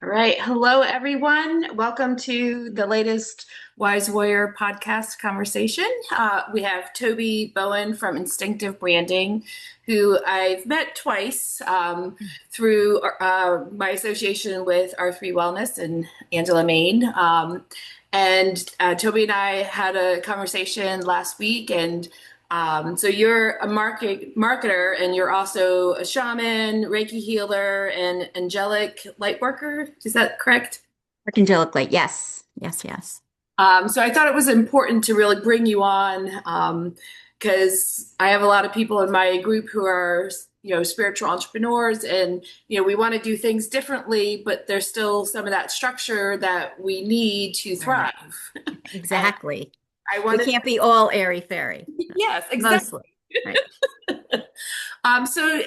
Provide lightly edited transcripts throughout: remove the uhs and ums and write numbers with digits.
All right. Hello, everyone. Welcome to the latest Wise Warrior podcast conversation. We have Tobi Bowen from Instinctive Branding, who I've met twice through my association with R3 Wellness in Angela, Maine. And Toby and I had a conversation last week, and so you're a marketer, and you're also a shaman, Reiki healer, and angelic light worker. Is that correct? Archangelic, yes, yes, yes. So I thought it was important to really bring you on because I have a lot of people in my group who are, spiritual entrepreneurs, and we want to do things differently, but there's still some of that structure that we need to Right. thrive. And Exactly. I We wanted, can't be all airy fairy. yes, exactly. Mostly. Right. So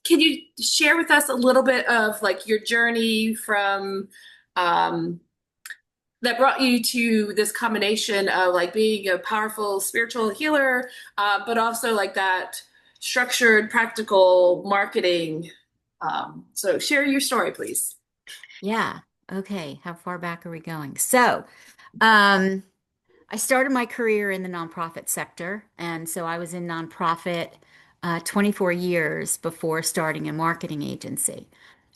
can you share with us a little bit of like your journey from um, that brought you to this combination of like being a powerful spiritual healer, but also like that structured, practical marketing. So share your story, please. Yeah. Okay. How far back are we going? Um, I started my career in the nonprofit sector, and so I was in nonprofit 24 years before starting a marketing agency.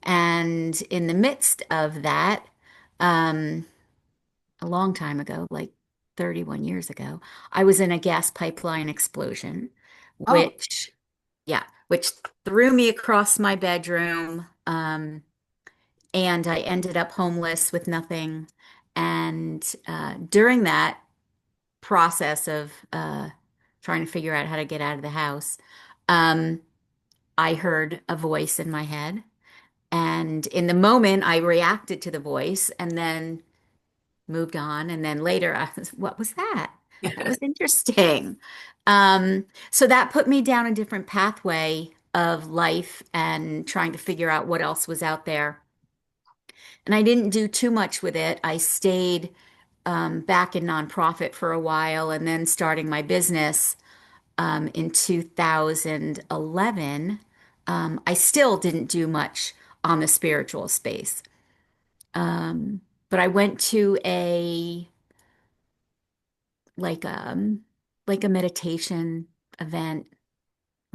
And in the midst of that, um, a long time ago, like 31 years ago, I was in a gas pipeline explosion, Oh, which, yeah, which threw me across my bedroom. And I ended up homeless with nothing. And during that process of trying to figure out how to get out of the house, um, I heard a voice in my head. And in the moment, I reacted to the voice and then moved on. And then later, what was that? That was interesting. So that put me down a different pathway of life and trying to figure out what else was out there. And I didn't do too much with it. I stayed back in nonprofit for a while and then starting my business in 2011. I still didn't do much on the spiritual space. But I went to a like like a meditation event,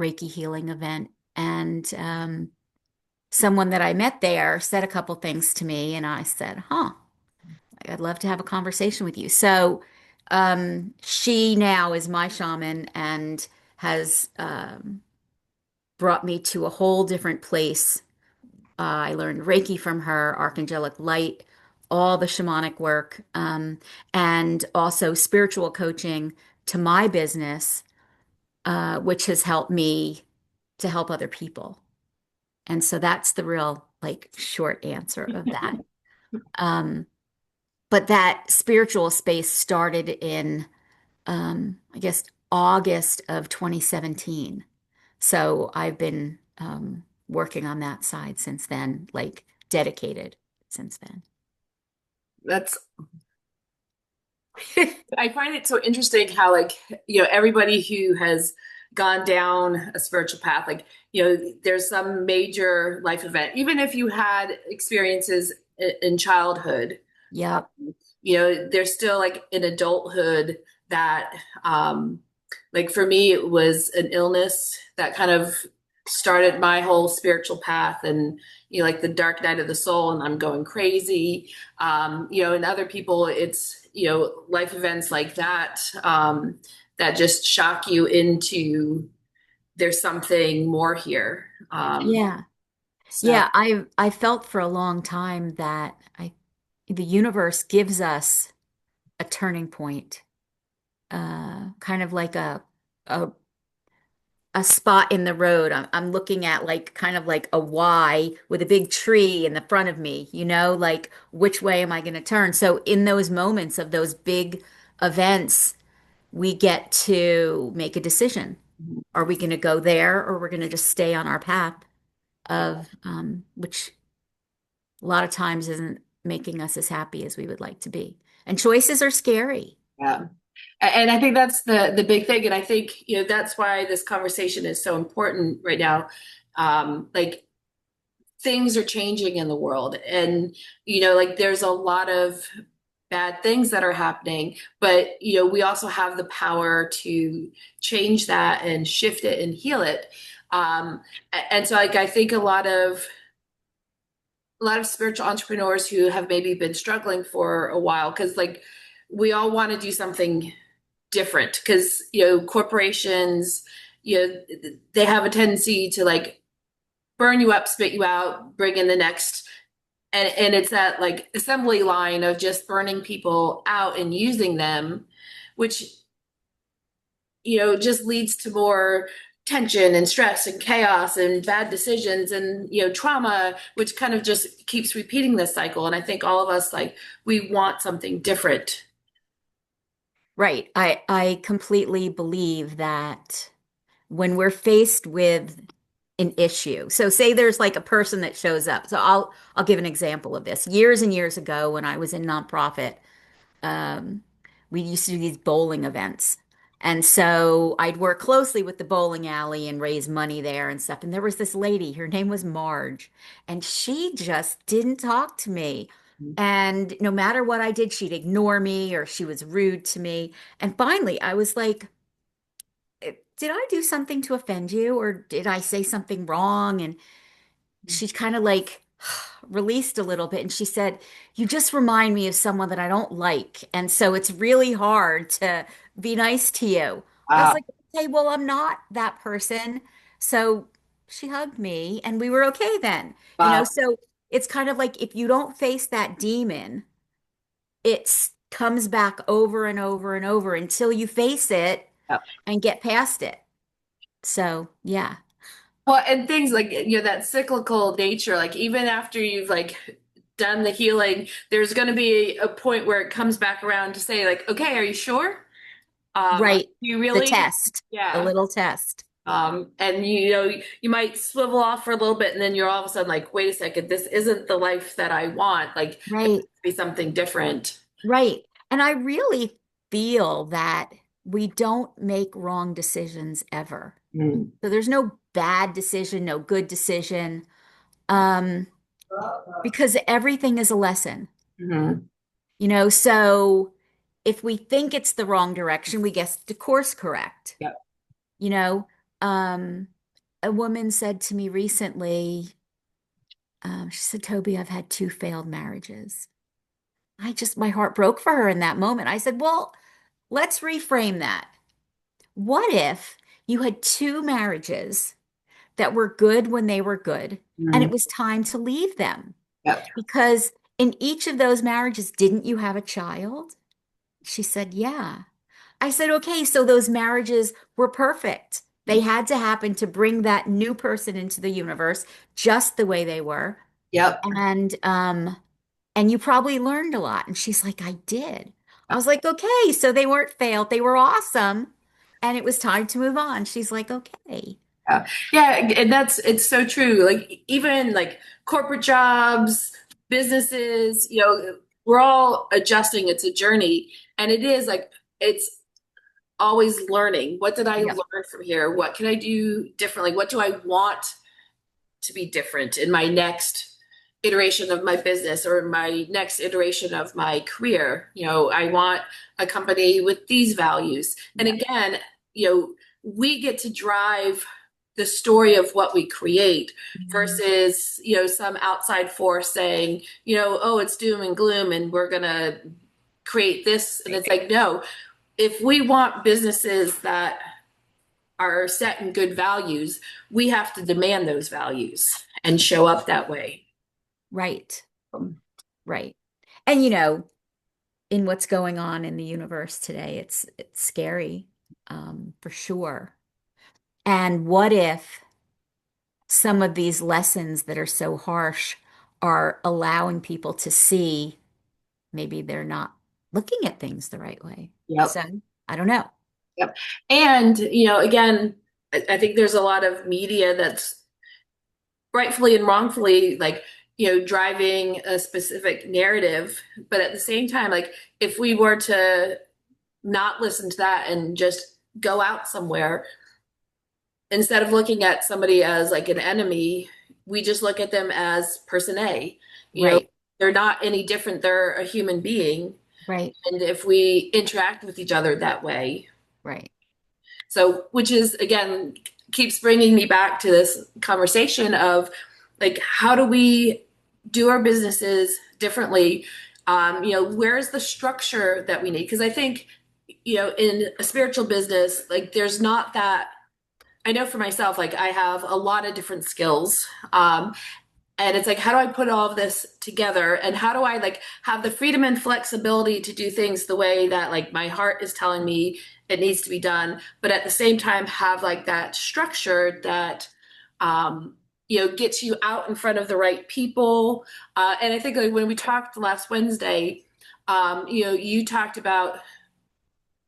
Reiki healing event, and someone that I met there said a couple things to me, and I said, "Huh, I'd love to have a conversation with you." So she now is my shaman and has brought me to a whole different place. I learned Reiki from her, Archangelic Light, all the shamanic work, and also spiritual coaching to my business, which has helped me to help other people. And so that's the real, like, short answer of that. Um, but that spiritual space started in, I guess, August of 2017. So I've been working on that side since then, like dedicated since then. that's I find it so interesting how like everybody who has gone down a spiritual path, like there's some major life event, even if you had experiences in childhood, Yep. there's still like in adulthood that like for me it was an illness that kind of started my whole spiritual path, and like the dark night of the soul, and I'm going crazy. And other people it's life events like that that just shock you into there's something more here. Yeah. So Yeah, I felt for a long time that the universe gives us a turning point, kind of like a a spot in the road. I'm looking at like kind of like a Y with a big tree in the front of me, like which way am I going to turn? So in those moments of those big events, we get to make a decision. Are we going to go there or we're going to just stay on our path of which a lot of times isn't making us as happy as we would like to be. And choices are scary. yeah. And I think that's the big thing. And I think, that's why this conversation is so important right now. Like things are changing in the world. And, like there's a lot of bad things that are happening, but, we also have the power to change that and shift it and heal it. And so like I think a lot of spiritual entrepreneurs who have maybe been struggling for a while, because like we all want to do something different, because corporations, they have a tendency to like burn you up, spit you out, bring in the next, and it's that like assembly line of just burning people out and using them, which just leads to more tension and stress and chaos and bad decisions and trauma, which kind of just keeps repeating this cycle. And I think all of us, like, we want something different. Right. I completely believe that when we're faced with an issue. So say there's like a person that shows up. So I'll give an example of this. Years and years ago when I was in nonprofit, um, we used to do these bowling events. And so I'd work closely with the bowling alley and raise money there and stuff. And there was this lady, her name was Marge, and she just didn't talk to me. And no matter what I did, she'd ignore me or she was rude to me. And finally, I was like, did I do something to offend you or did I say something wrong? And she kind of like released a little bit and she said, "You just remind me of someone that I don't like. And so it's really hard to be nice to you." I was Wow. like, "Okay, well, I'm not that person." So she hugged me and we were okay then. Wow. So it's kind of like if you don't face that demon, it comes back over and over and over until you face it Yeah. and get past it. So, yeah. Well, and things like, that cyclical nature, like even after you've like done the healing, there's going to be a point where it comes back around to say like, okay, are you sure? Right. You The really? test, the Yeah. little test. And you might swivel off for a little bit and then you're all of a sudden like, wait a second, this isn't the life that I want. Like there Right. has to be something different. Right. And I really feel that we don't make wrong decisions ever. Mm. So there's no bad decision, no good decision, um, because everything is a lesson. Mhm. So if we think it's the wrong direction, we get to course correct. Yep. You know, um, a woman said to me recently, she said, "Toby, I've had two failed marriages." My heart broke for her in that moment. I said, "Well, let's reframe that. What if you had two marriages that were good when they were good, and it Mm. was time to leave them? Yep. Because in each of those marriages, didn't you have a child?" She said, "Yeah." I said, "Okay, so those marriages were perfect. They had to happen to bring that new person into the universe just the way they were. Yep. And you probably learned a lot." And she's like, "I did." I was like, "Okay, so they weren't failed. They were awesome. And it was time to move on." She's like, "Okay." Yeah. Yeah, and it's so true. Like even like corporate jobs, businesses, we're all adjusting. It's a journey. And it is like it's always learning. What did I Yep. learn from here? What can I do differently? What do I want to be different in my next iteration of my business or my next iteration of my career? I want a company with these values. And Yep. again, we get to drive the story of what we create Mhm. versus, some outside force saying, oh, it's doom and gloom and we're going to create this. And it's like, no, if we want businesses that are set in good values, we have to demand those values and show up that way. Right. Um, Right. And in what's going on in the universe today, it's scary, for sure. And what if some of these lessons that are so harsh are allowing people to see maybe they're not looking at things the right way? Yep. So I don't know. Yep. And, again, I think there's a lot of media that's rightfully and wrongfully like, driving a specific narrative. But at the same time, like if we were to not listen to that and just go out somewhere, instead of looking at somebody as like an enemy, we just look at them as person A. You know, Right, they're not any different. They're a human being. right, And if we interact with each other that way, right. so which is again keeps bringing me back to this conversation of like, how do we do our businesses differently? Where's the structure that we need? Because I think, in a spiritual business, like there's not that. I know for myself, like I have a lot of different skills. And it's like, how do I put all of this together? And how do I like have the freedom and flexibility to do things the way that like my heart is telling me it needs to be done, but at the same time have like that structure that gets you out in front of the right people. And I think like when we talked last Wednesday, you talked about,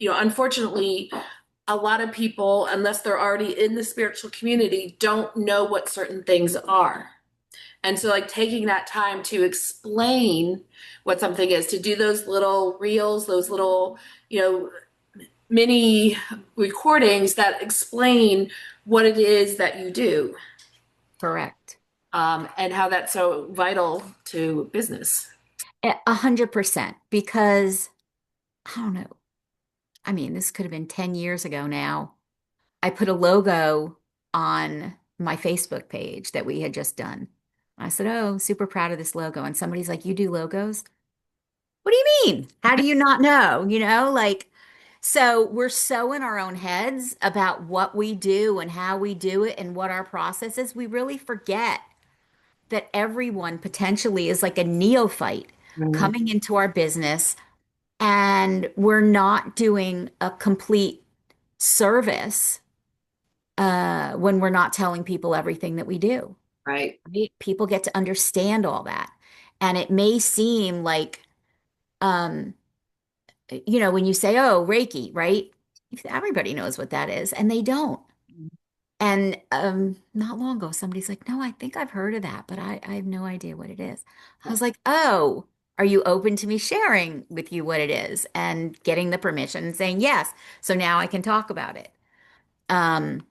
unfortunately, a lot of people, unless they're already in the spiritual community, don't know what certain things are. And so, like, taking that time to explain what something is, to do those little reels, those little, you know, mini recordings that explain what it is that you do, Correct. and how that's so vital to business. 100%. Because I don't know. I mean, this could have been 10 years ago now. I put a logo on my Facebook page that we had just done. I said, "Oh, super proud of this logo." And somebody's like, "You do logos?" What do you mean? How do you not know? So we're so in our own heads about what we do and how we do it and what our process is. We really forget that everyone potentially is like a neophyte Mhm. coming into our business, and we're not doing a complete service when we're not telling people everything that we do. Right. Right? People get to understand all that. And it may seem like, um, when you say, oh, Reiki, right? Everybody knows what that is, and they don't. And not long ago, somebody's like, no, I think I've heard of that, but I have no idea what it is. I was like, oh, are you open to me sharing with you what it is and getting the permission and saying yes? So now I can talk about it. Um,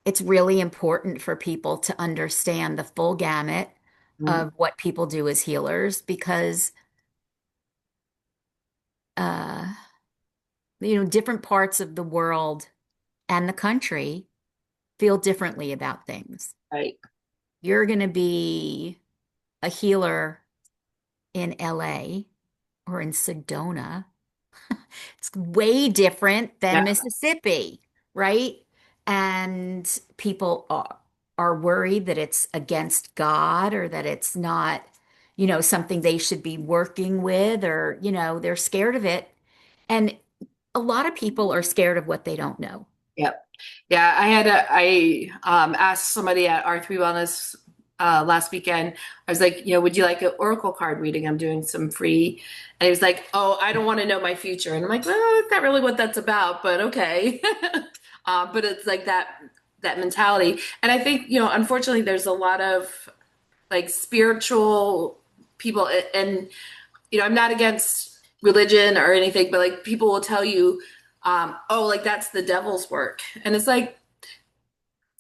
it's really important for people to understand the full gamut Mhm. of what people do as healers because, uh, different parts of the world and the country feel differently about things. Right. You're going to be a healer in LA or in Sedona. It's way different than Yeah. Mississippi, right? And people are worried that it's against God or that it's not, something they should be working with, or, they're scared of it. And a lot of people are scared of what they don't know. Yep. Yeah, I asked somebody at R3 Wellness last weekend. I was like, would you like an oracle card reading? I'm doing some free. And he was like, oh, I don't want to know my future. And I'm like, well, that's not really what that's about, but okay. But it's like that mentality. And I think, unfortunately, there's a lot of like spiritual people, and I'm not against religion or anything, but like people will tell you, oh, like that's the devil's work. And it's like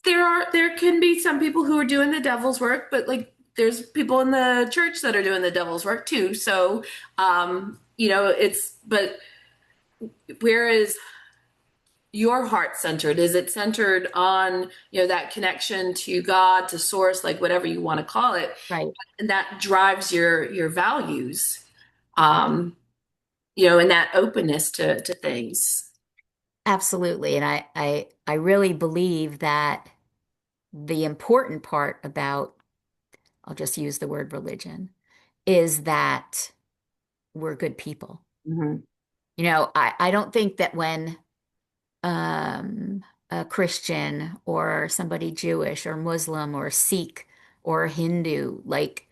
there can be some people who are doing the devil's work, but like there's people in the church that are doing the devil's work too. So it's but where is your heart centered? Is it centered on, that connection to God, to source, like whatever you want to call it, Right. and that drives your values, and that openness to things. Absolutely. And I really believe that the important part about, I'll just use the word religion, is that we're good people. Hmm. I don't think that when um, a Christian or somebody Jewish or Muslim or Sikh or Hindu like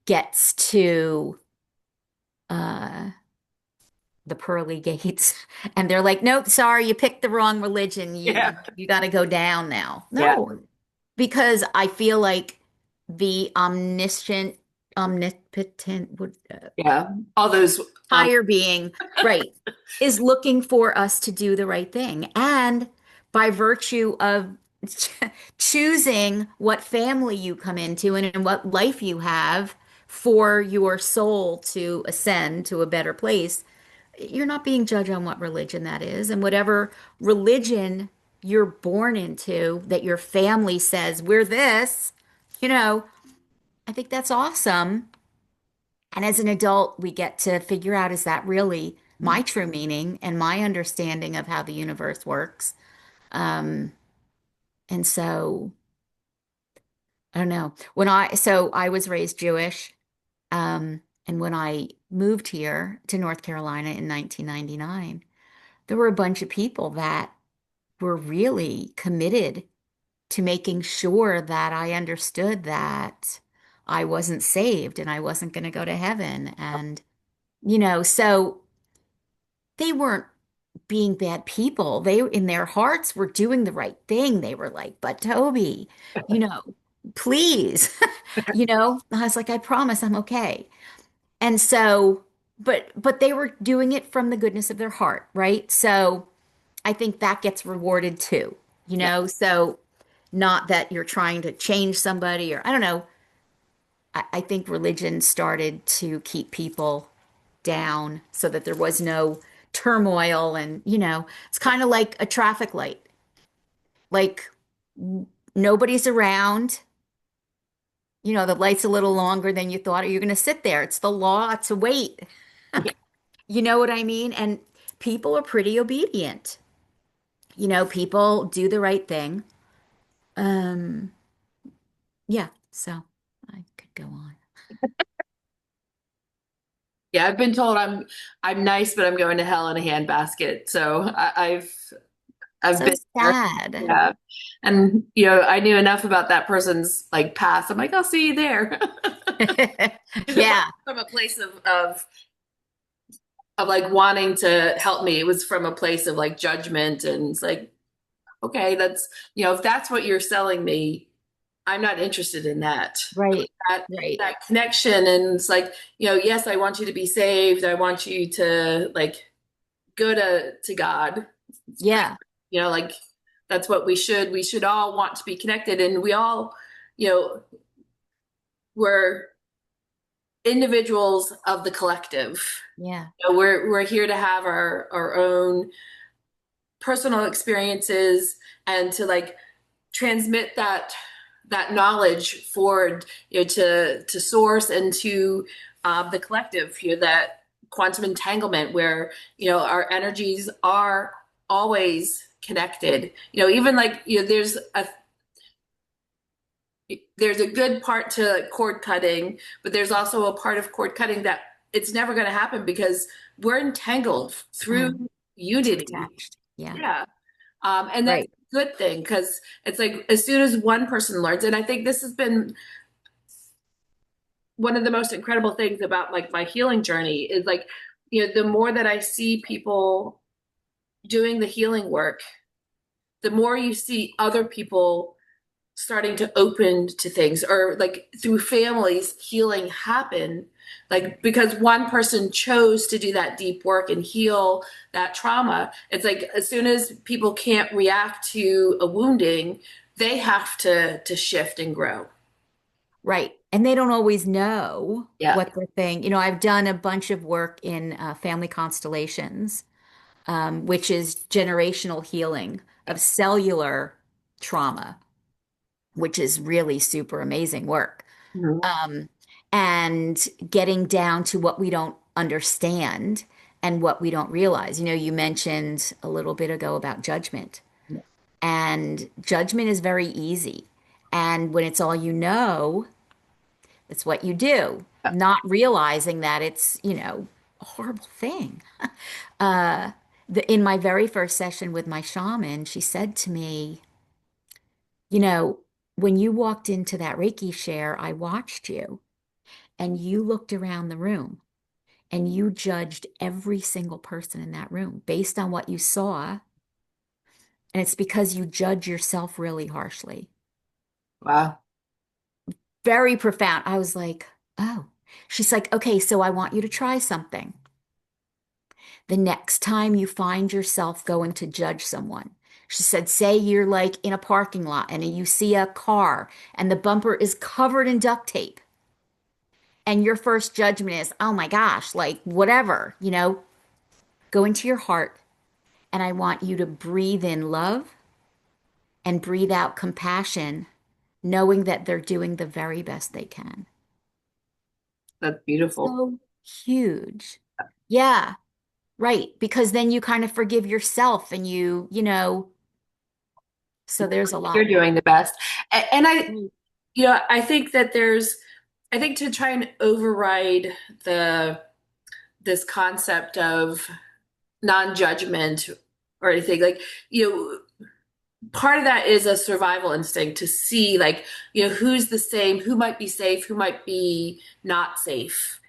gets to uh, the pearly gates and they're like, nope, sorry, you picked the wrong religion. You Yeah. you got to go down now. Yeah. No, because I feel like the omnipotent, Yeah. All those. higher being, right, is looking for us to do the right thing. And by virtue of choosing what family you come into and what life you have for your soul to ascend to a better place, you're not being judged on what religion that is. And whatever religion you're born into, that your family says, we're this, you know, I think that's awesome. And as an adult, we get to figure out, is that really my true meaning and my understanding of how the universe works? Um, and so I don't know. So I was raised Jewish. And when I moved here to North Carolina in 1999, there were a bunch of people that were really committed to making sure that I understood that I wasn't saved and I wasn't going to go to heaven. And, so they weren't being bad people. They, in their hearts, were doing the right thing. They were like, but Toby, you know, please, I was like, I promise I'm okay. And so, but they were doing it from the goodness of their heart, right? So I think that gets rewarded too, Yeah. So not that you're trying to change somebody or I don't know. I think religion started to keep people down so that there was no turmoil and, it's kind of like a traffic light. Like nobody's around, the light's a little longer than you thought, or you're going to sit there. It's the law to wait. Yeah. You know what I mean? And people are pretty obedient. People do the right thing. Um, yeah, so I could go on. Yeah, I've been told I'm nice, but I'm going to hell in a handbasket. So I've So been there. sad. Yeah. And I knew enough about that person's like past. I'm like, I'll see you there. It wasn't Yeah, from a place of like wanting to help me. It was from a place of like judgment. And it's like, okay, if that's what you're selling me, I'm not interested in that. right, That right. that connection. And it's like, yes, I want you to be saved. I want you to like go to God. It's great. Yeah, Like that's what we should all want to be connected. And we all, you know, we're individuals of the collective. yeah, We're here to have our own personal experiences and to like transmit that knowledge forward, to source and to the collective, that quantum entanglement where our energies are always connected. Even like there's a good part to cord cutting, but there's also a part of cord cutting that it's never going to happen because we're entangled through um, too unity. attached. Yeah, Yeah. And that's right. a good thing because it's like as soon as one person learns, and I think this has been one of the most incredible things about like my healing journey is like, the more that I see people doing the healing work, the more you see other people starting to open to things or like through families healing happen, like because one person chose to do that deep work and heal that trauma. It's like as soon as people can't react to a wounding, they have to shift and grow. Right. And they don't always know Yeah. what the thing, I've done a bunch of work in family constellations, which is generational healing of cellular trauma, which is really super amazing work. Mhm. Um, and getting down to what we don't understand and what we don't realize. You mentioned a little bit ago about judgment, and judgment is very easy. And when it's all it's what you do, not realizing that it's, a horrible thing. In my very first session with my shaman, she said to me, you know, when you walked into that Reiki share, I watched you and you looked around the room and you judged every single person in that room based on what you saw. And it's because you judge yourself really harshly. Wow. Very profound. I was like, oh. She's like, okay, so I want you to try something. The next time you find yourself going to judge someone, She said, say you're like in a parking lot and you see a car and the bumper is covered in duct tape. And your first judgment is, oh my gosh, like whatever, go into your heart. And I want you to breathe in love and breathe out compassion, knowing that they're doing the very best they can. That's beautiful. So huge. Yeah, right. Because then you kind of forgive yourself and so there's a You're lot. doing the best. And Mm. I think that I think to try and override the this concept of non-judgment or anything, like, part of that is a survival instinct to see, like, who's the same, who might be safe, who might be not safe,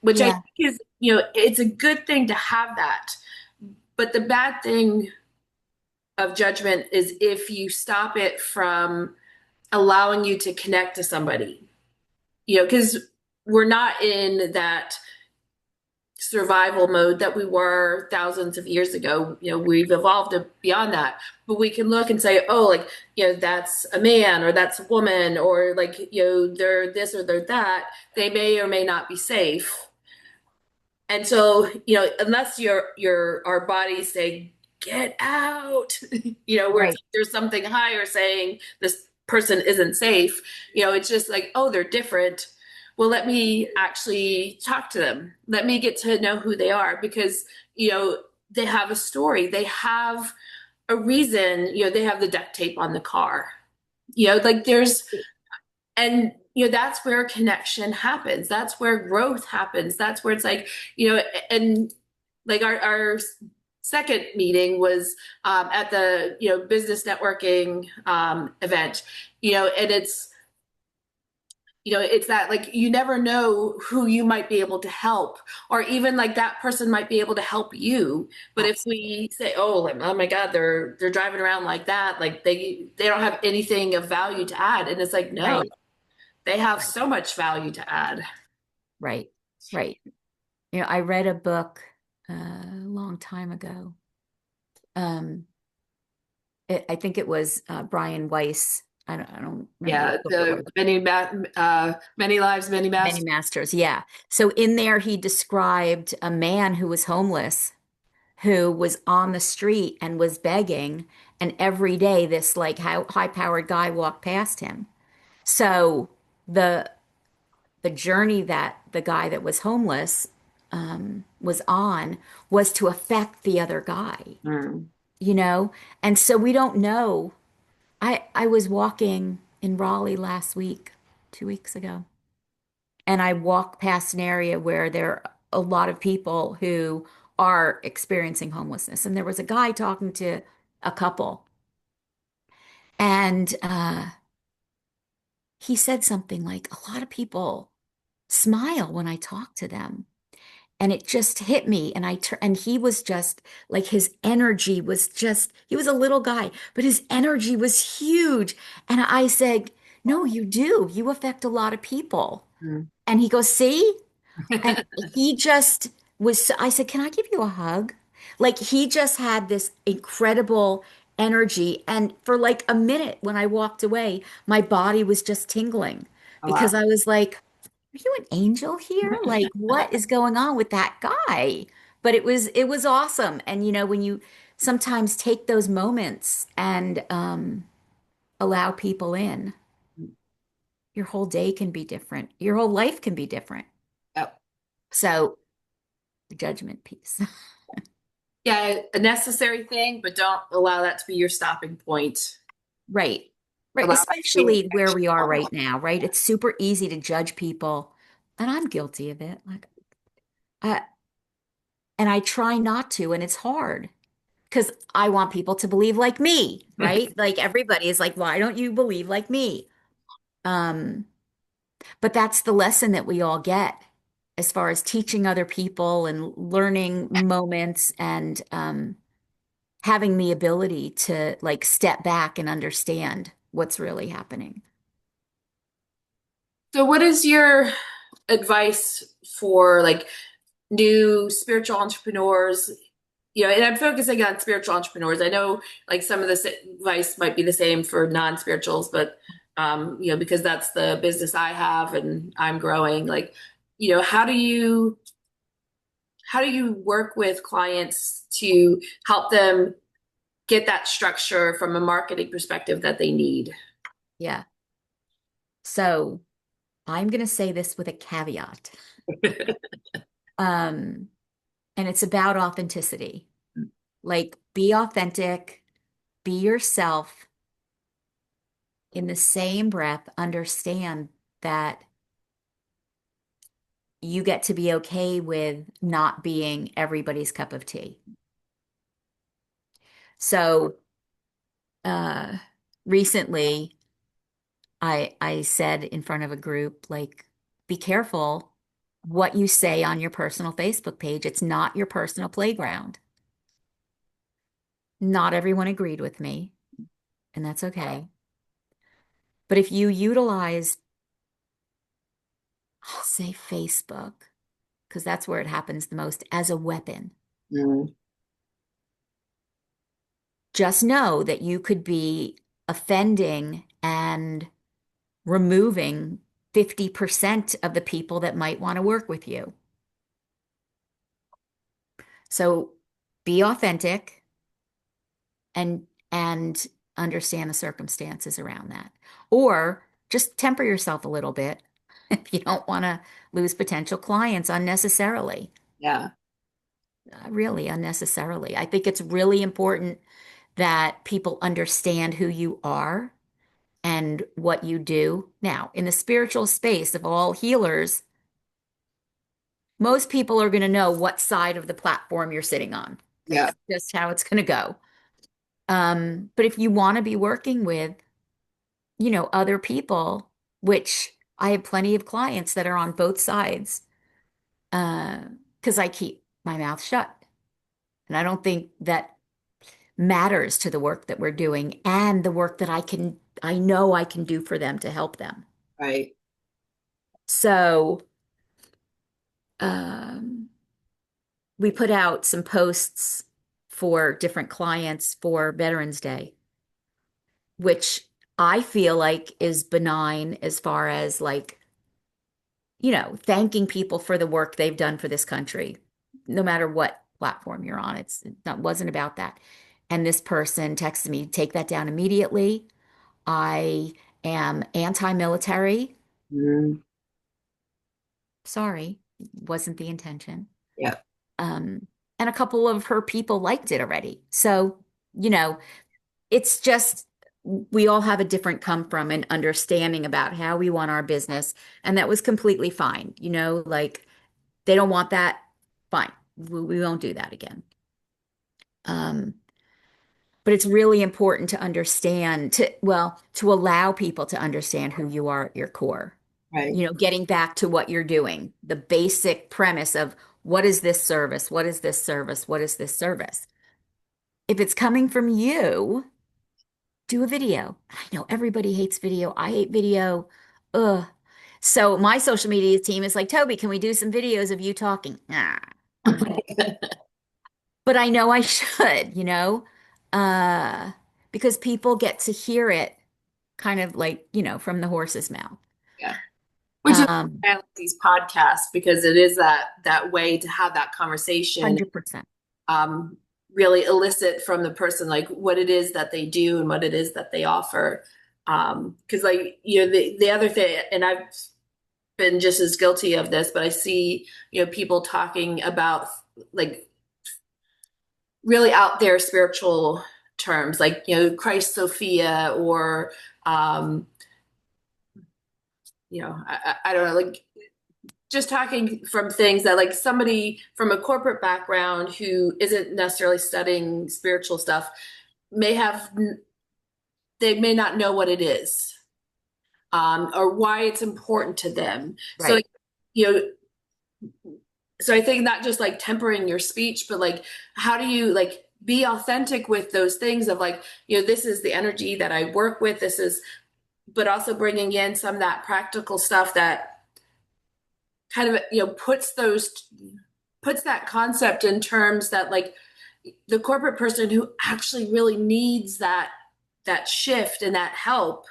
which I think Yeah, is, it's a good thing to have that. But the bad thing of judgment is if you stop it from allowing you to connect to somebody, because we're not in that survival mode that we were thousands of years ago. We've evolved beyond that, but we can look and say, oh, like, that's a man or that's a woman, or like, they're this or they're that. They may or may not be safe. And so, unless our bodies say, get out, where it's right, like there's something higher saying this person isn't safe, it's just like, oh, they're different. Well, let me actually talk to them. Let me get to know who they are, because, they have a story. They have a reason, they have the duct tape on the car. Like and that's where connection happens, that's where growth happens, that's where it's like, and like our second meeting was at the business networking event, and it's that, like, you never know who you might be able to help, or even like that person might be able to help you. But if absolutely. we say, oh, like, oh my God, they're driving around like that, like they don't have anything of value to add, and it's like, no, Right, they have right, so much value to add. right, right. I read a book a long time ago. Um, I think it was Brian Weiss. I don't remember Yeah, what book it the was. many lives, many Many masters. Masters, yeah. So in there, he described a man who was homeless, who was on the street and was begging, and every day this like high-powered guy walked past him. So the the journey that the guy that was homeless was on was to affect the other guy, Mm. you know? And so we don't know. I was walking in Raleigh last week, 2 weeks ago, and I walked past an area where there are a lot of people who are experiencing homelessness. And there was a guy talking to a couple, and he said something like, a lot of people smile when I talk to them. And it just hit me. And he was just like, his energy was just, he was a little guy, but his energy was huge. And I said, no, you do. You affect a lot of people. Mm. And he goes, see? And he just was, I said, can I give you a hug? Like he just had this incredible energy. And for like a minute when I walked away, my body was just tingling Oh, because wow. I was like, are you an angel here? Like, what is going on with that guy? But it was awesome. And when you sometimes take those moments and allow people in, your whole day can be different. Your whole life can be different. Yep. So the judgment piece. Yeah, a necessary thing, but don't allow that to be your stopping point. Right. Right. Allow that to be Especially where we are right now, right? It's super easy to judge people, and I'm guilty of it. Like, uh, and I try not to, and it's hard because I want people to believe like me, right? Like everybody is like, why don't you believe like me? Um, but that's the lesson that we all get as far as teaching other people and learning moments and having the ability to like step back and understand what's really happening. So, what is your advice for like new spiritual entrepreneurs? and I'm focusing on spiritual entrepreneurs. I know like some of this advice might be the same for non-spirituals, but because that's the business I have and I'm growing, like, how do you work with clients to help them get that structure from a marketing perspective that they need? Yeah. So I'm going to say this with a caveat. Um, and it's about authenticity. Like, be authentic, be yourself. In the same breath, understand that you get to be okay with not being everybody's cup of tea. So, uh, recently, I said in front of a group, like, be careful what you say on your personal Facebook page. It's not your personal playground. Not everyone agreed with me, and that's okay. But if you utilize, I'll say Facebook, because that's where it happens the most, as a weapon, Mm, just know that you could be offending and removing 50% of the people that might want to work with you. So be authentic and understand the circumstances around that. Or just temper yourself a little bit if you don't want to lose potential clients unnecessarily. yeah, Really unnecessarily. I think it's really important that people understand who you are and what you do. Now, in the spiritual space of all healers, most people are going to know what side of the platform you're sitting on. yeah, That's just how it's going to go. But if you want to be working with, other people, which I have plenty of clients that are on both sides, uh, because I keep my mouth shut. And I don't think that matters to the work that we're doing and the work that I know I can do for them to help them. right. So, um, we put out some posts for different clients for Veterans Day, which I feel like is benign as far as like, thanking people for the work they've done for this country, no matter what platform you're on. It wasn't about that. And this person texted me, take that down immediately. I am anti-military. Mm, Sorry, wasn't the intention. yeah, Um, and a couple of her people liked it already. So, you know, it's just we all have a different come from and understanding about how we want our business. And that was completely fine. Like they don't want that. Fine. We won't do that again. Um, but it's really important to understand to allow people to understand who you are at your core. right, Getting back to what you're doing, the basic premise of what is this service? What is this service? What is this service? If it's coming from you, do a video. I know everybody hates video. I hate video. Ugh. So my social media team is like, Toby, can we do some videos of you talking? Ah. But I know I should, uh, because people get to hear it kind of like, from the horse's mouth. yeah. Which is Um, why I like these podcasts because it is that way to have that conversation, 100%. um, really elicit from the person like what it is that they do and what it is that they offer. Because like the other thing, and I've been just as guilty of this, but I see people talking about like really out there spiritual terms like Christ Sophia or um, I don't know, like just talking from things that like somebody from a corporate background who isn't necessarily studying spiritual stuff may have, they may not know what it is, or why it's important to them. So, Right. you know, so I think not just like tempering your speech, but like, how do you like be authentic with those things of like, this is the energy that I work with. This is, but also bringing in some of that practical stuff that kind of, puts that concept in terms that like the corporate person who actually really needs that shift and that help,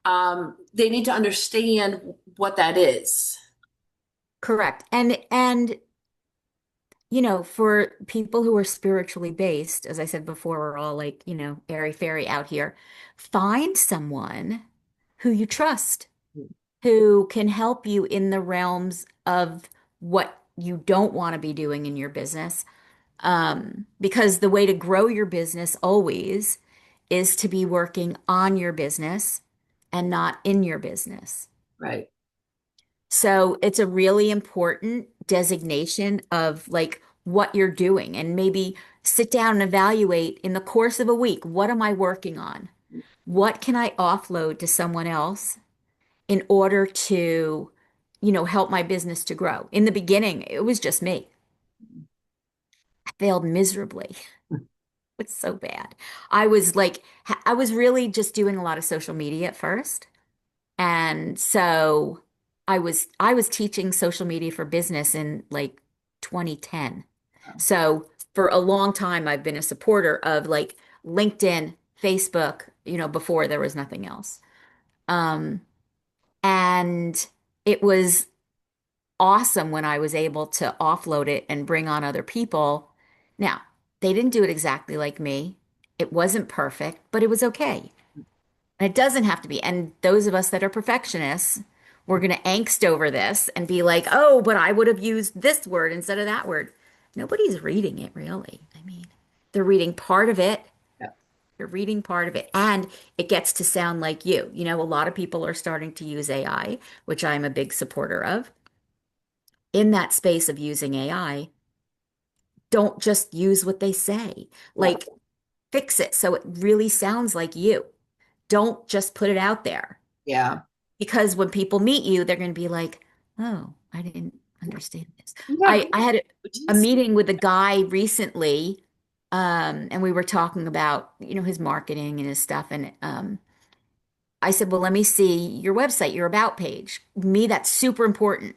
they need to understand what that is. Correct. For people who are spiritually based, as I said before, we're all like, airy fairy out here. Find someone who you trust, who can help you in the realms of what you don't want to be doing in your business. Because the way to grow your business always is to be working on your business and not in your business. Right. So it's a really important designation of like what you're doing and maybe sit down and evaluate in the course of a week, what am I working on? What can I offload to someone else in order to, help my business to grow? In the beginning, it was just me. I failed miserably. It's so bad. I was really just doing a lot of social media at first. And so I was teaching social media for business in like 2010. So for a long time I've been a supporter of like LinkedIn, Facebook, before there was nothing else. Um, and it was awesome when I was able to offload it and bring on other people. Now, they didn't do it exactly like me. It wasn't perfect, but it was okay. And it doesn't have to be. And those of us that are perfectionists, we're going to angst over this and be like, oh, but I would have used this word instead of that word. Nobody's reading it really. I mean, they're reading part of it. Yeah. You're reading part of it. And it gets to sound like you. A lot of people are starting to use AI, which I'm a big supporter of. In that space of using AI, don't just use what they say. Yeah. Like, fix it so it really sounds like you. Don't just put it out there. Yeah. Because when people meet you, they're going to be like, oh, I didn't understand this. Yeah. I had a meeting with a guy recently, and we were talking about, his marketing and his stuff. And I said, well, let me see your website, your about page. Me, that's super important.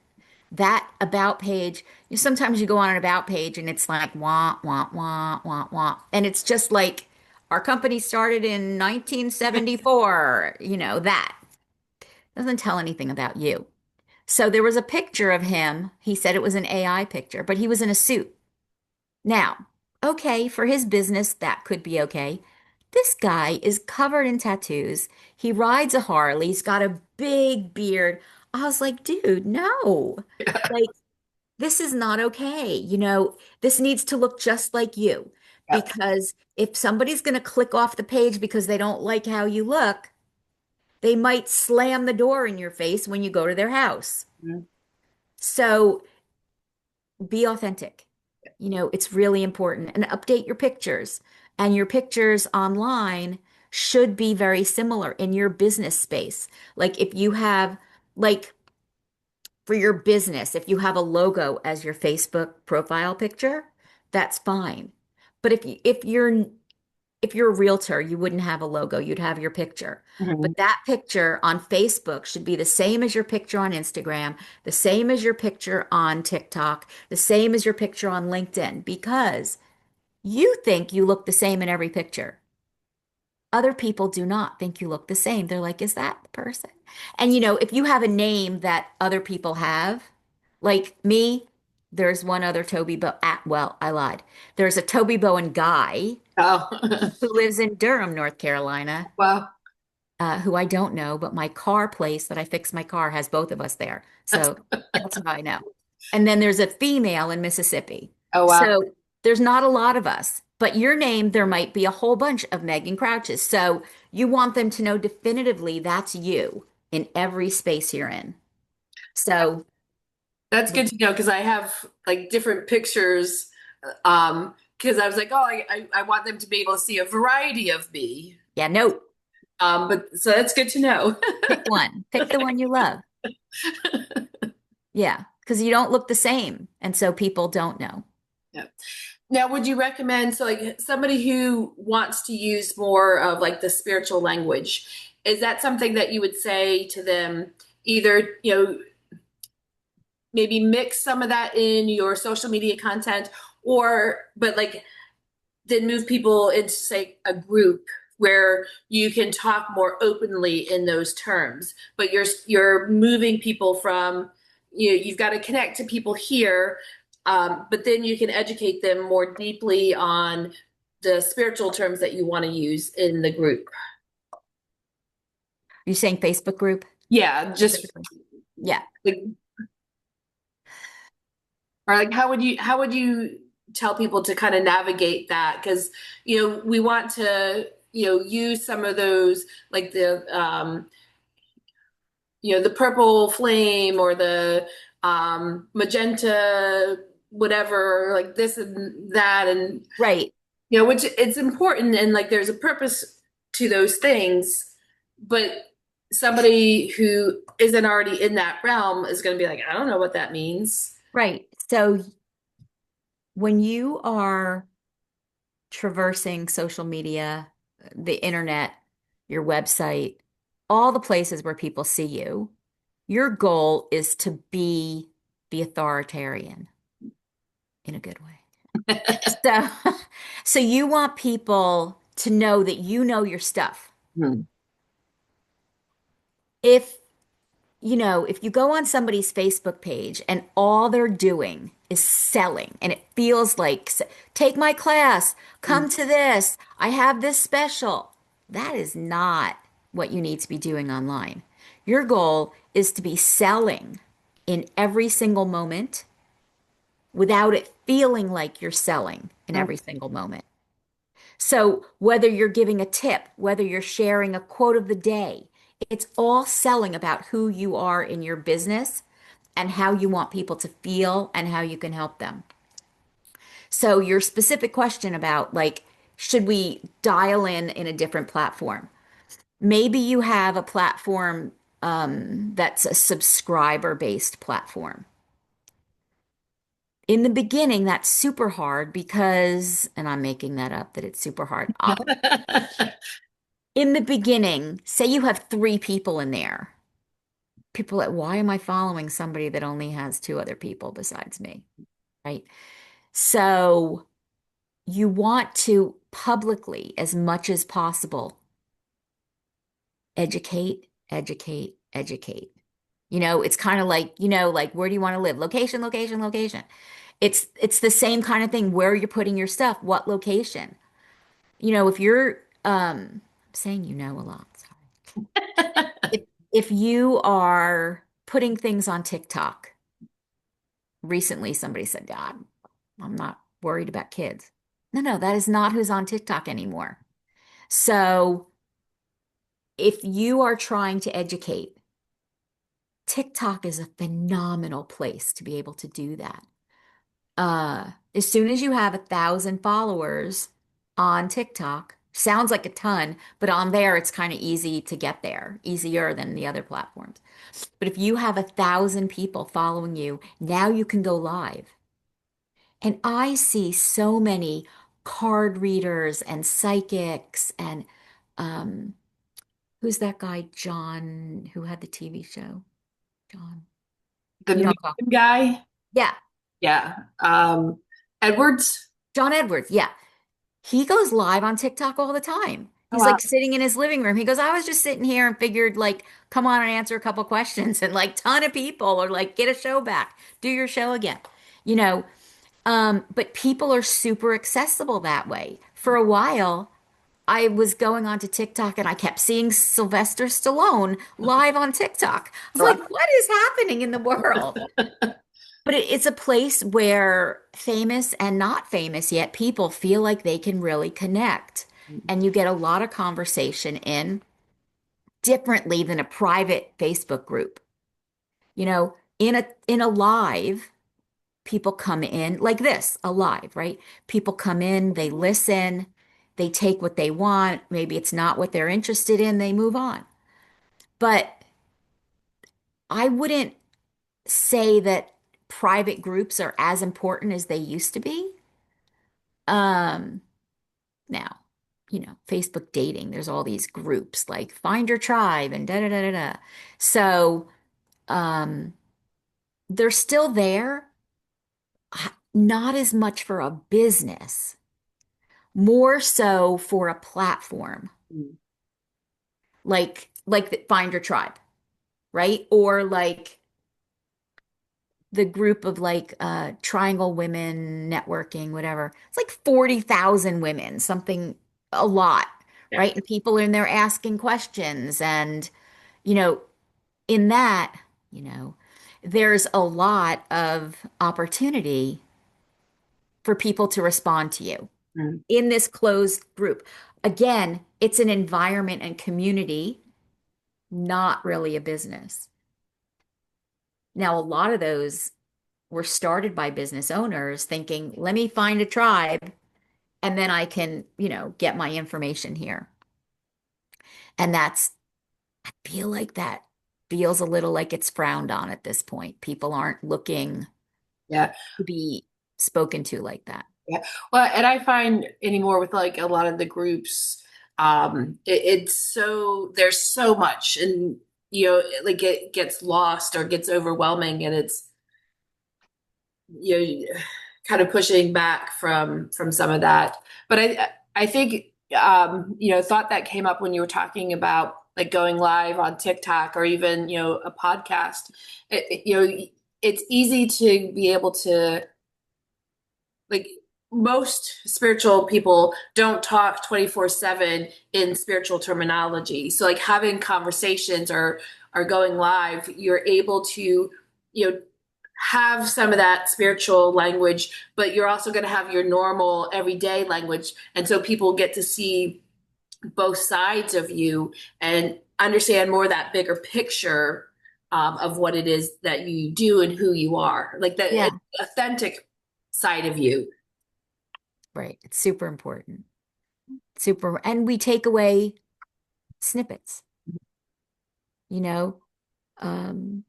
That about page, sometimes you go on an about page and it's like, wah, wah, wah, wah, wah. And it's just like, our company started in 1974, that doesn't tell anything about you. So there was a picture of him. He said it was an AI picture, but he was in a suit. Now, okay, for his business, that could be okay. This guy is covered in tattoos. He rides a Harley. He's got a big beard. I was like, dude, no. Like, this is not okay. This needs to look just like you. Yeah. Because if somebody's going to click off the page because they don't like how you look, they might slam the door in your face when you go to their house. Mhm. So be authentic. It's really important. And update your pictures. And your pictures online should be very similar in your business space. Like if you have, like for your business, if you have a logo as your Facebook profile picture, that's fine. But if you're a realtor, you wouldn't have a logo, you'd have your picture. Mhm. But that picture on Facebook should be the same as your picture on Instagram, the same as your picture on TikTok, the same as your picture on LinkedIn, because you think you look the same in every picture. Other people do not think you look the same. They're like, is that the person? And if you have a name that other people have, like me, there's one other Toby Bo well, I lied. There's a Toby Bowen guy Oh. who lives in Durham, North Carolina, Wow. who I don't know, but my car place that I fix my car has both of us there. So that's how I know. And then there's a female in Mississippi. Oh, wow. So there's not a lot of us, but your name, there might be a whole bunch of Megan Crouches. So you want them to know definitively that's you in every space you're in. So That's good to know because I have like different pictures. Because I was like, oh, I want them to be able to see a variety of me. yeah, no, But so that's good to know. pick one. Pick the one you love. Yeah, because you don't look the same. And so people don't know. Yeah. Now, would you recommend, so like somebody who wants to use more of like the spiritual language, is that something that you would say to them, either, maybe mix some of that in your social media content, or, but like then move people into, say, a group where you can talk more openly in those terms. But you're moving people from, you've got to connect to people here, but then you can educate them more deeply on the spiritual terms that you want to use in the group. Are you saying Facebook group Yeah, just specifically? Yeah. like, or like how would you tell people to kind of navigate that? Because we want to use some of those, like the purple flame or the magenta whatever, like this and that, and Right. which it's important, and like there's a purpose to those things, but somebody who isn't already in that realm is going to be like, I don't know what that means. Right. So when you are traversing social media, the internet, your website, all the places where people see you, your goal is to be the authoritarian in a good way. So, so you want people to know that you know your stuff. Hmm. If if you go on somebody's Facebook page and all they're doing is selling, and it feels like, take my class, come to this, I have this special, that is not what you need to be doing online. Your goal is to be selling in every single moment without it feeling like you're selling in every single moment. So, whether you're giving a tip, whether you're sharing a quote of the day, it's all selling about who you are in your business and how you want people to feel and how you can help them. So, your specific question about like, should we dial in a different platform? Maybe you have a platform that's a subscriber based platform. In the beginning, that's super hard because, and I'm making that up that it's super hard. In the beginning, say you have three people in there. People are like, why am I following somebody that only has two other people besides me? Right. So you want to publicly, as much as possible, educate, educate, educate. It's kind of like, like where do you want to live? Location, location, location. It's the same kind of thing where you're putting your stuff, what location. If you're I'm saying a lot. If you are putting things on TikTok, recently somebody said, God, I'm not worried about kids. No, no, that is not who's on TikTok anymore. So if you are trying to educate, TikTok is a phenomenal place to be able to do that. As soon as you have 1,000 followers on TikTok, sounds like a ton, but on there it's kind of easy to get there, easier than the other platforms. But if you have 1,000 people following you, now you can go live. And I see so many card readers and psychics and um, who's that guy, John, who had the TV show? John. The You know new what I'm talking. guy. Yeah, Yeah. Edwards. John Edwards. Yeah. He goes live on TikTok all the time. Oh, He's wow. like sitting in his living room. He goes, I was just sitting here and figured like come on and answer a couple questions and like ton of people are like get a show back, do your show again. You know, but people are super accessible that way. For a while, I was going onto TikTok and I kept seeing Sylvester Stallone live on TikTok. I was like, what is happening in the world? But it's a place where famous and not famous yet people feel like they can really connect. And you get a lot of conversation in differently than a private Facebook group. In a live, people come in like this, a live, right? People come in, they listen, they take what they want. Maybe it's not what they're interested in, they move on. But I wouldn't say that private groups are as important as they used to be. Um, Now, Facebook dating, there's all these groups like Find Your Tribe and da da da da da. So, um, they're still there, not as much for a business, more so for a platform, Mm. like Find Your Tribe, right? Or like the group of like Triangle Women Networking, whatever. It's like 40,000 women, something a lot, Yeah. right? And people are in there asking questions and you know, in that, you know, there's a lot of opportunity for people to respond to you Mm. in this closed group. Again, it's an environment and community, not really a business. Now, a lot of those were started by business owners thinking, let me find a tribe and then I can, get my information here. And I feel like that feels a little like it's frowned on at this point. People aren't looking Yeah. to be spoken to like that. Yeah. Well, and I find anymore with like a lot of the groups, it's so there's so much, and like it gets lost or gets overwhelming, and it's kind of pushing back from some of that. But I think thought that came up when you were talking about like going live on TikTok or even a podcast. It's easy to be able to, like, most spiritual people don't talk 24/7 in spiritual terminology. So like having conversations or going live, you're able to, you know, have some of that spiritual language, but you're also going to have your normal everyday language. And so people get to see both sides of you and understand more of that bigger picture, of what it is that you do and who you are, like the Yeah, authentic side of you. right. It's super important. Super. And we take away snippets, you know? Um,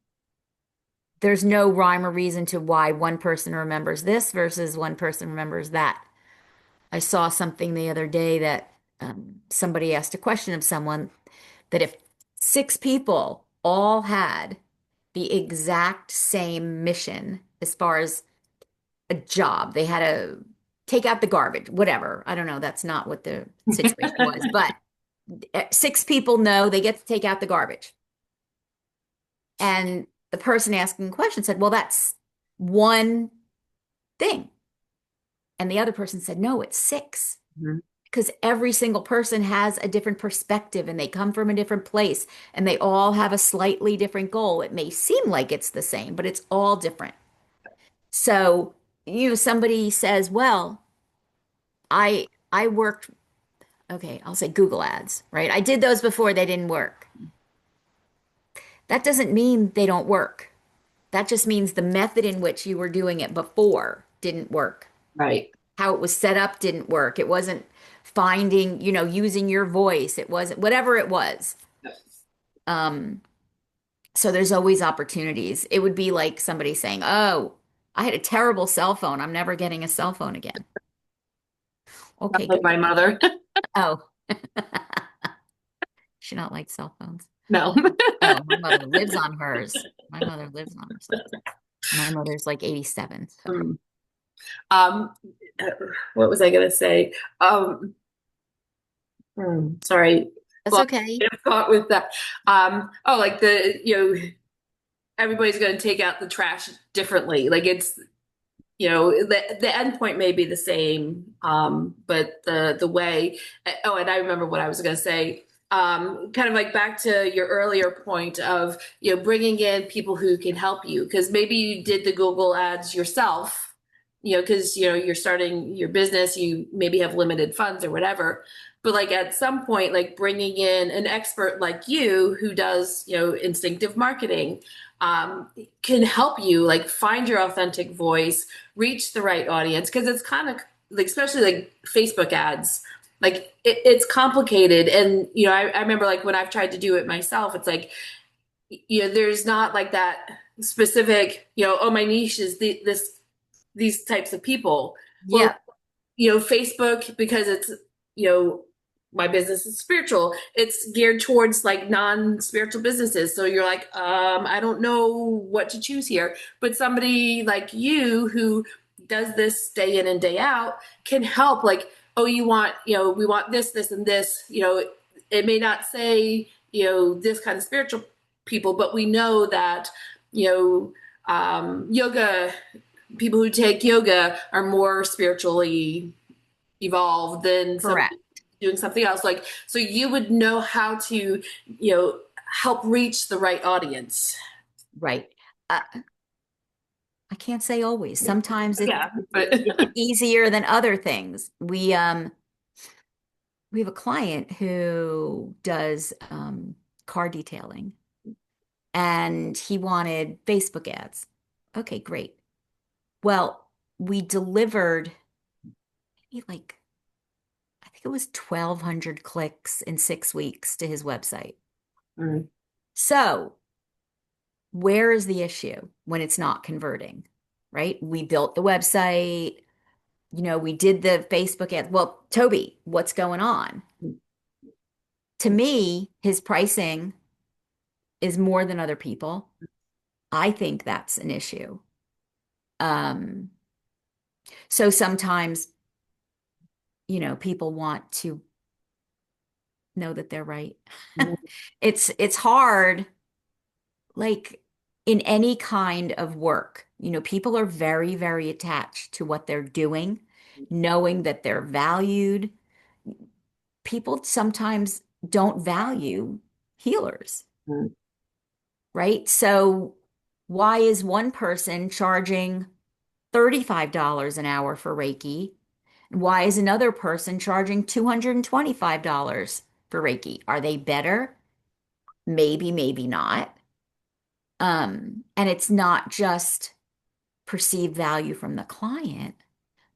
there's no rhyme or reason to why one person remembers this versus one person remembers that. I saw something the other day that somebody asked a question of someone that if six people all had the exact same mission as far as a job, they had to take out the garbage, whatever. I don't know. That's not what the situation was, but six people know they get to take out the garbage. And the person asking the question said, well, that's one thing. And the other person said, no, it's six. Mhm. Because every single person has a different perspective and they come from a different place and they all have a slightly different goal. It may seem like it's the same, but it's all different. So, somebody says, well, I worked, okay, I'll say Google ads, right? I did those before, they didn't work. That doesn't mean they don't work. That just means the method in which you were doing it before didn't work. Right. How it was set up didn't work. It wasn't finding, using your voice. It wasn't whatever it was. Um, so there's always opportunities. It would be like somebody saying, "Oh, I had a terrible cell phone. I'm never getting a cell phone again." Not Okay, like good. my mother. Oh, she not like cell phones. No. Oh, my mother lives on hers. My mother lives on her cell phone. My mother's like 87, so Mm. Um, what was I going to say? Um, Sorry. that's Well, okay. I thought with that. Oh, like everybody's going to take out the trash differently. Like it's, the end point may be the same, but the way. Oh, and I remember what I was going to say. Kind of like back to your earlier point of bringing in people who can help you, because maybe you did the Google ads yourself, because you're starting your business, you maybe have limited funds or whatever. But like at some point, like bringing in an expert like you who does instinctive marketing, um, can help you like find your authentic voice, reach the right audience, because it's kind of like, especially like Facebook ads, like it's complicated. And I remember like when I've tried to do it myself, it's like there's not like that specific, oh, my niche is these types of people. Well, Yeah. Facebook, because it's, you know, my business is spiritual, it's geared towards like non-spiritual businesses. So you're like, I don't know what to choose here. But somebody like you who does this day in and day out can help. Like oh, we want this, this, and this. It may not say, this kind of spiritual people, but we know that, yoga, people who take yoga are more spiritually evolved than somebody Correct. doing something else. Like, so you would know how to, help reach the right audience. Right. Uh, I can't say always. Sometimes Yeah, but it's easier than other things. We have a client who does car detailing, and he wanted Facebook ads. Okay, great. Well, we delivered like I think it was 1,200 clicks in 6 weeks to his website. mm, So, where is the issue when it's not converting? Right? We built the website, we did the Facebook ad. Well, Toby, what's going on? To me, his pricing is more than other people. I think that's an issue. Um, so sometimes, people want to know that they're right. It's hard, like in any kind of work. People are very, very attached to what they're doing, knowing that they're valued. People sometimes don't value healers, mm, right? So why is one person charging $35 an hour for Reiki? Why is another person charging $225 for Reiki? Are they better? Maybe, maybe not. And it's not just perceived value from the client,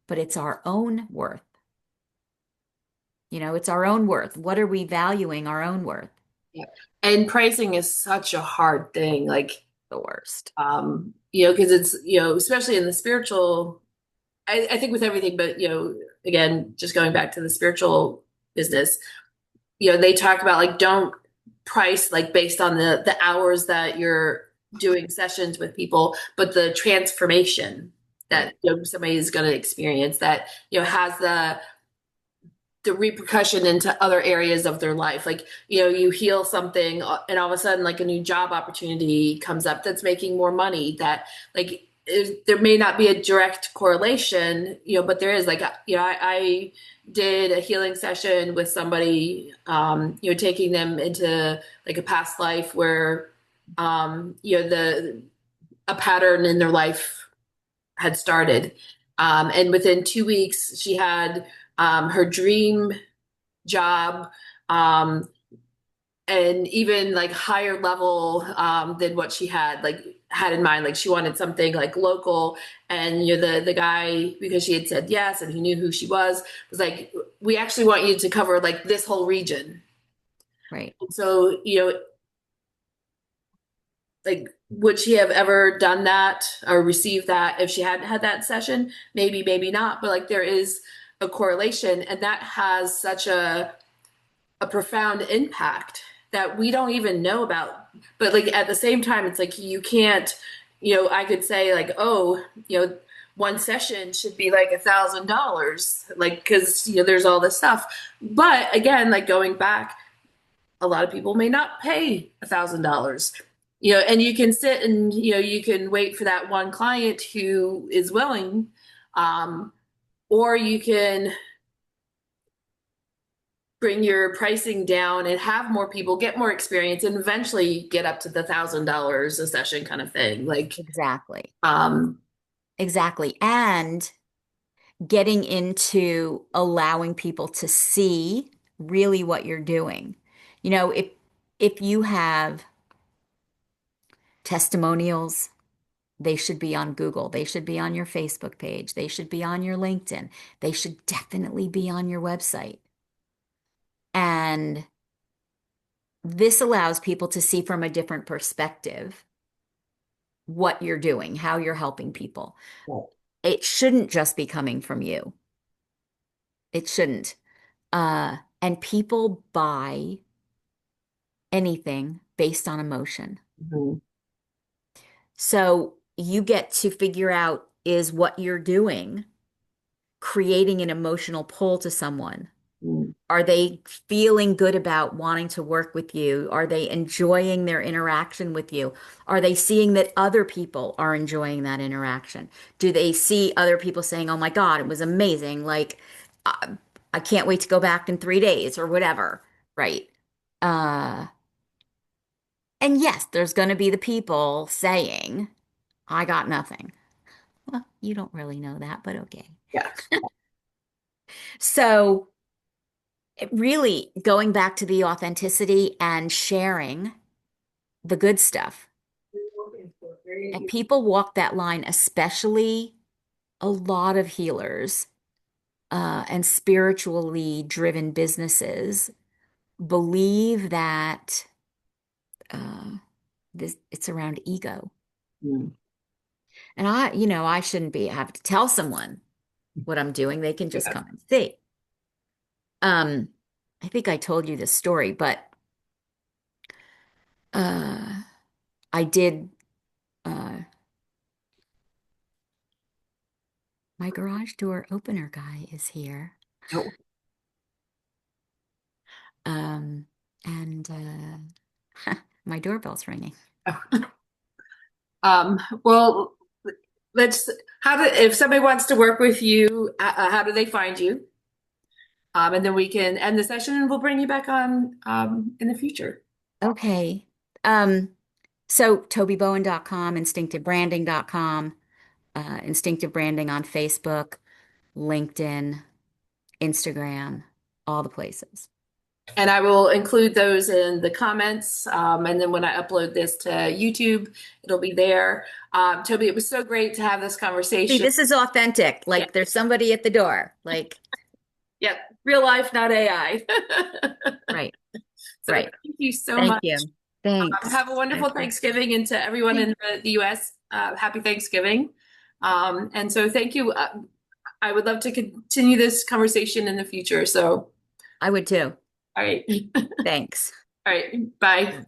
but it's our own worth. It's our own worth. What are we valuing our own worth? yeah. And pricing is such a hard thing. Like, The worst. because it's, especially in the spiritual, I think with everything, but, again, just going back to the spiritual business, they talk about like, don't price like based on the hours that you're doing sessions with people, but the transformation that Right. somebody is going to experience that, has the repercussion into other areas of their life. Like, you heal something and all of a sudden like a new job opportunity comes up that's making more money that like there may not be a direct correlation, but there is like, I did a healing session with somebody, taking them into like a past life where, the a pattern in their life had started. And within 2 weeks, she had her dream job, um, and even like higher level than what she had in mind. Like she wanted something like local, and the guy, because she had said yes and he knew who she was like, we actually want you to cover like this whole region. Right. And so like, would she have ever done that or received that if she hadn't had that session? Maybe, maybe not. But like, there is a correlation, and that has such a profound impact that we don't even know about. But like at the same time, it's like you can't, I could say like, oh, one session should be like $1,000, like because there's all this stuff. But again, like going back, a lot of people may not pay $1,000. And you can sit and you can wait for that one client who is willing, um, or you can bring your pricing down and have more people get more experience and eventually get up to the $1,000 a session kind of thing. Like, Exactly. um, Exactly. And getting into allowing people to see really what you're doing. If you have testimonials, they should be on Google. They should be on your Facebook page. They should be on your LinkedIn. They should definitely be on your website. And this allows people to see from a different perspective what you're doing, how you're helping people. It shouldn't just be coming from you. It shouldn't. And people buy anything based on emotion. mhm, So you get to figure out, is what you're doing creating an emotional pull to someone? Mm. Are they feeling good about wanting to work with you? Are they enjoying their interaction with you? Are they seeing that other people are enjoying that interaction? Do they see other people saying, "Oh my God, it was amazing. Like, I, I can't wait to go back in 3 days," or whatever, right? Uh, and yes, there's going to be the people saying, "I got nothing." Well, you don't really know that, but okay. Yeah. So, really going back to the authenticity and sharing the good stuff. And people walk that line, especially a lot of healers and spiritually driven businesses believe that uh, it's around ego. Mm. And I shouldn't have to tell someone what I'm doing. They can just Yeah. come and see. Um, I think I told you this story, but uh, I did. Uh, my garage door opener guy is here. Oh. Um, and my doorbell's ringing. Well, let's, if somebody wants to work with you, how do they find you? And then we can end the session and we'll bring you back on in the future. Okay. Um, so tobibowen.com, instinctivebranding.com, instinctive branding on Facebook, LinkedIn, Instagram, all the places. And I will include those in the comments. And then when I upload this to YouTube, it'll be there. Toby, it was so great to have this See, conversation. this is authentic. Yeah. Like there's somebody at the door. Like, Yeah. Real life, not AI. right, So right. thank you so Thank much. you. Thanks. Have a wonderful Okay. Thanksgiving, and to everyone in Thank- the US, happy Thanksgiving. And so thank you. I would love to continue this conversation in the future. So, I would too. all right. Thanks. All right. Bye.